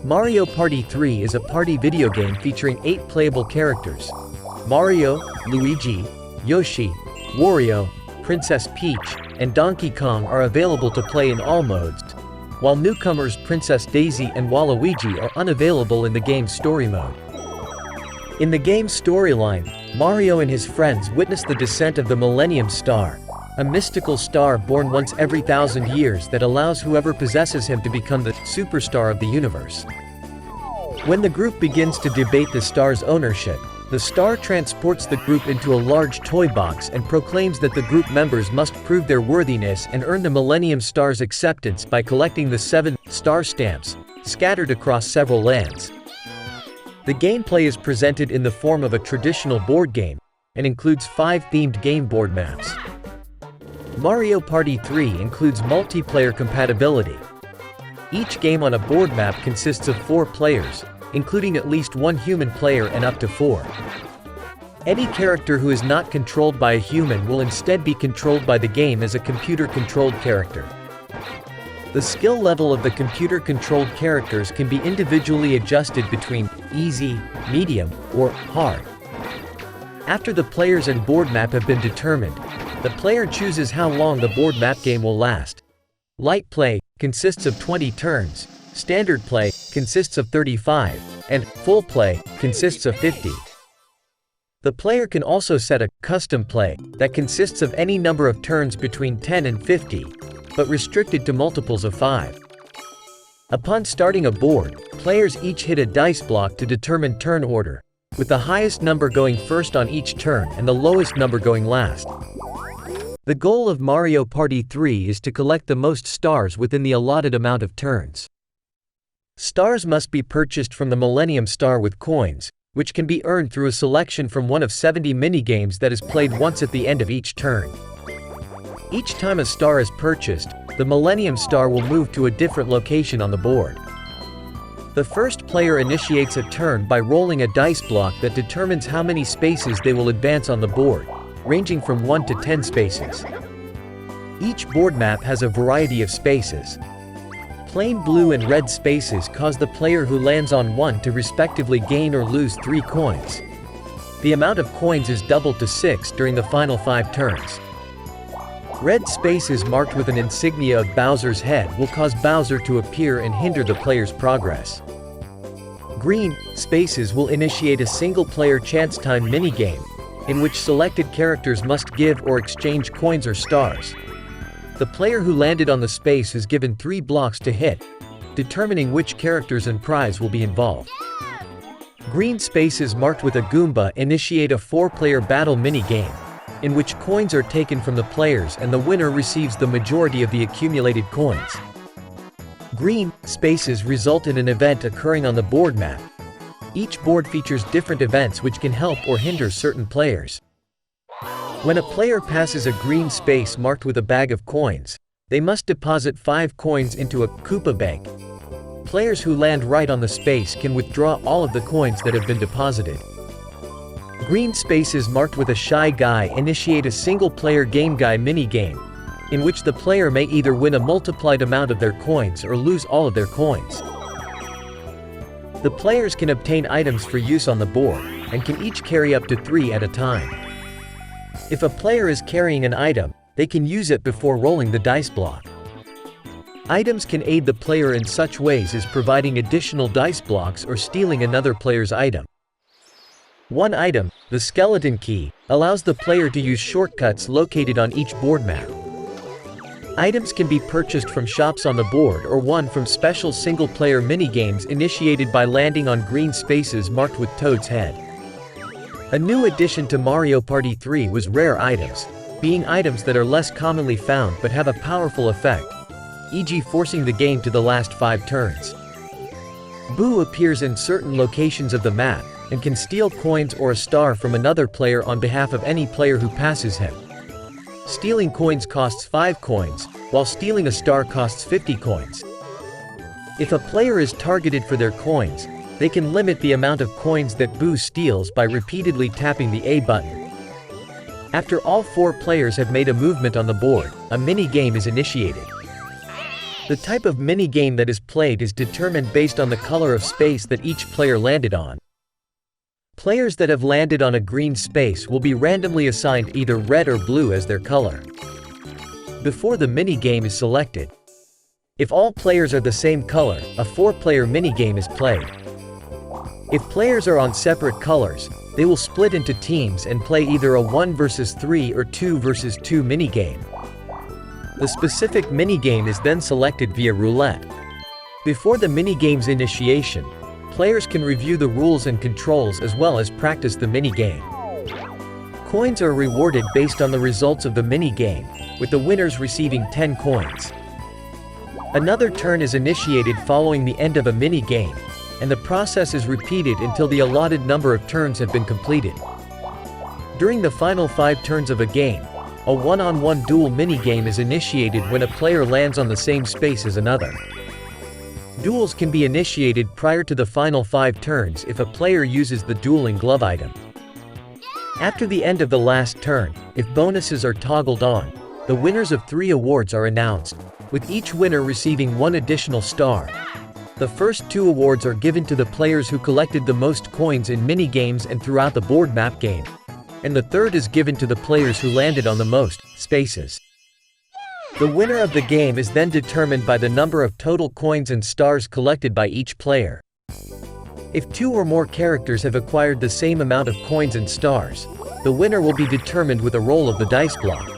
Mario Party 3 is a party video game featuring 8 playable characters. Mario, Luigi, Yoshi, Wario, Princess Peach, and Donkey Kong are available to play in all modes, while newcomers Princess Daisy and Waluigi are unavailable in the game's story mode. In the game's storyline, Mario and his friends witness the descent of the Millennium Star, a mystical star born once every 1,000 years that allows whoever possesses him to become the superstar of the universe. When the group begins to debate the star's ownership, the star transports the group into a large toy box and proclaims that the group members must prove their worthiness and earn the Millennium Star's acceptance by collecting the 7 star stamps, scattered across several lands. The gameplay is presented in the form of a traditional board game, and includes 5 themed game board maps. Mario Party 3 includes multiplayer compatibility. Each game on a board map consists of 4 players, including at least 1 human player and up to 4. Any character who is not controlled by a human will instead be controlled by the game as a computer-controlled character. The skill level of the computer-controlled characters can be individually adjusted between easy, medium, or hard. After the players and board map have been determined, the player chooses how long the board map game will last. Light play consists of 20 turns, standard play consists of 35, and full play consists of 50. The player can also set a custom play that consists of any number of turns between 10 and 50, but restricted to multiples of 5. Upon starting a board, players each hit a dice block to determine turn order, with the highest number going first on each turn and the lowest number going last. The goal of Mario Party 3 is to collect the most stars within the allotted amount of turns. Stars must be purchased from the Millennium Star with coins, which can be earned through a selection from one of 70 minigames that is played once at the end of each turn. Each time a star is purchased, the Millennium Star will move to a different location on the board. The first player initiates a turn by rolling a dice block that determines how many spaces they will advance on the board, ranging from 1 to 10 spaces. Each board map has a variety of spaces. Plain blue and red spaces cause the player who lands on 1 to respectively gain or lose 3 coins. The amount of coins is doubled to 6 during the final 5 turns. Red spaces marked with an insignia of Bowser's head will cause Bowser to appear and hinder the player's progress. Green spaces will initiate a single-player chance time minigame, in which selected characters must give or exchange coins or stars. The player who landed on the space is given 3 blocks to hit, determining which characters and prize will be involved. Green spaces marked with a Goomba initiate a 4-player battle minigame, in which coins are taken from the players and the winner receives the majority of the accumulated coins. Green spaces result in an event occurring on the board map. Each board features different events which can help or hinder certain players. When a player passes a green space marked with a bag of coins, they must deposit 5 coins into a Koopa bank. Players who land right on the space can withdraw all of the coins that have been deposited. Green spaces marked with a Shy Guy initiate a single-player Game Guy mini-game, in which the player may either win a multiplied amount of their coins or lose all of their coins. The players can obtain items for use on the board, and can each carry up to 3 at a time. If a player is carrying an item, they can use it before rolling the dice block. Items can aid the player in such ways as providing additional dice blocks or stealing another player's item. One item, the skeleton key, allows the player to use shortcuts located on each board map. Items can be purchased from shops on the board or won from special single-player minigames initiated by landing on green spaces marked with Toad's head. A new addition to Mario Party 3 was rare items, being items that are less commonly found but have a powerful effect, e.g. forcing the game to the last 5 turns. Boo appears in certain locations of the map, and can steal coins or a star from another player on behalf of any player who passes him. Stealing coins costs 5 coins, while stealing a star costs 50 coins. If a player is targeted for their coins, they can limit the amount of coins that Boo steals by repeatedly tapping the A button. After all 4 players have made a movement on the board, a mini-game is initiated. The type of mini-game that is played is determined based on the color of space that each player landed on. Players that have landed on a green space will be randomly assigned either red or blue as their color before the mini-game is selected. If all players are the same color, a 4-player mini-game is played. If players are on separate colors, they will split into teams and play either a 1 versus 3 or 2 versus 2 mini-game. The specific mini-game is then selected via roulette. Before the mini-game's initiation, players can review the rules and controls as well as practice the mini-game. Coins are rewarded based on the results of the mini-game, with the winners receiving 10 coins. Another turn is initiated following the end of a mini-game, and the process is repeated until the allotted number of turns have been completed. During the final 5 turns of a game, a one-on-one duel mini-game is initiated when a player lands on the same space as another. Duels can be initiated prior to the final 5 turns if a player uses the dueling glove item. After the end of the last turn, if bonuses are toggled on, the winners of 3 awards are announced, with each winner receiving 1 additional star. The first 2 awards are given to the players who collected the most coins in mini-games and throughout the board map game, and the third is given to the players who landed on the most spaces. The winner of the game is then determined by the number of total coins and stars collected by each player. If 2 or more characters have acquired the same amount of coins and stars, the winner will be determined with a roll of the dice block.